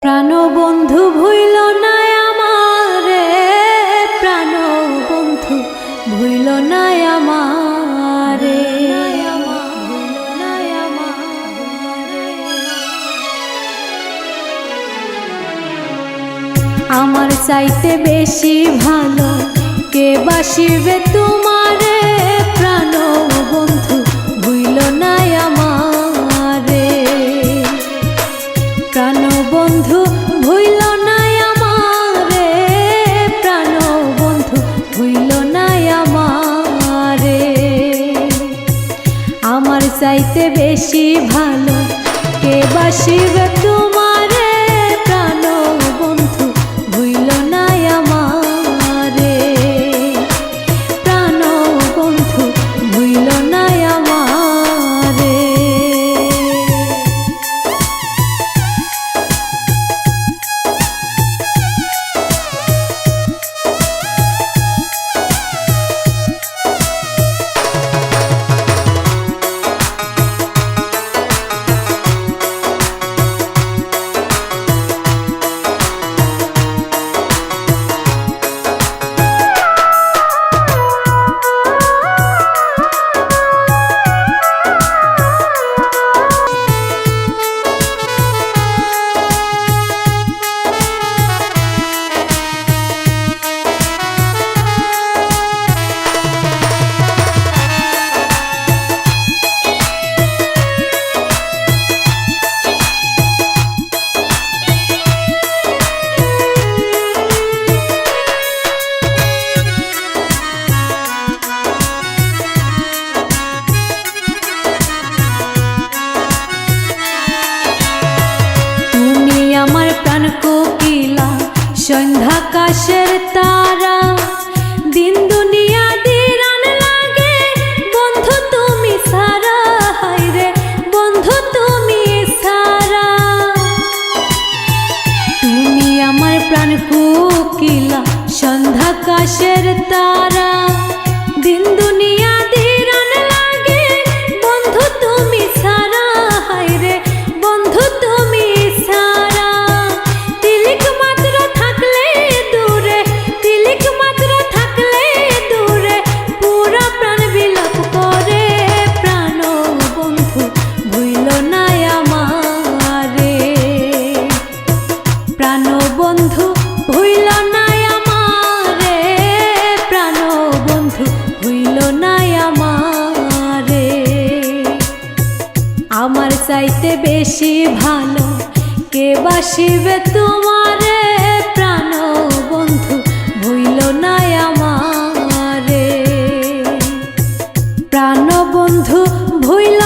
প্রাণ বন্ধু ভুইল না আমারে, প্রাণ বন্ধু ভুইল না আমারে, আমার চাইতে বেশি ভালো কে বাসিবে তোমারে, প্রাণ বন্ধু ভুইল না আমারে, প্রাণ বন্ধু ভুইল না আমারে, প্রাণ বন্ধু ভুইল না আমারে, আমার চাইতে বেশি ভালো কে বাসিবে তোমারে, প্রাণ বন্ধু ভুইল না আমারে, প্রাণ বন্ধু ভুইল না আমারে। আমার প্রাণ কোকিলা সন্ধ্যাকাশের তারা, দিন দুনিয়া দিরান লাগে বন্ধু তুমি সারা, হায়রে বন্ধু তুমি সারা। তুমি আমার প্রাণ কোকিলা সন্ধ্যাকাশের তারা, দিন দুনিয়া দিরান লাগে বন্ধু তুমি সারা, হায়রে বন্ধু তুমি সারা। তিলিক মাত্র থাকলে দূরে, তিলিক মাত্র থাকলে দূরে, পুরা প্রাণ বিলাপ করে, প্রাণ বন্ধু ভুইল না আমারে, প্রাণ বন্ধু ভুইল না আমারে, প্রাণ বন্ধু ভুইল না আমারে, আমার চাইতে বেশি ভালো কে বাসিবে তোমারে, প্রাণ বন্ধু ভুইল না আমারে, প্রাণ বন্ধু ভুইল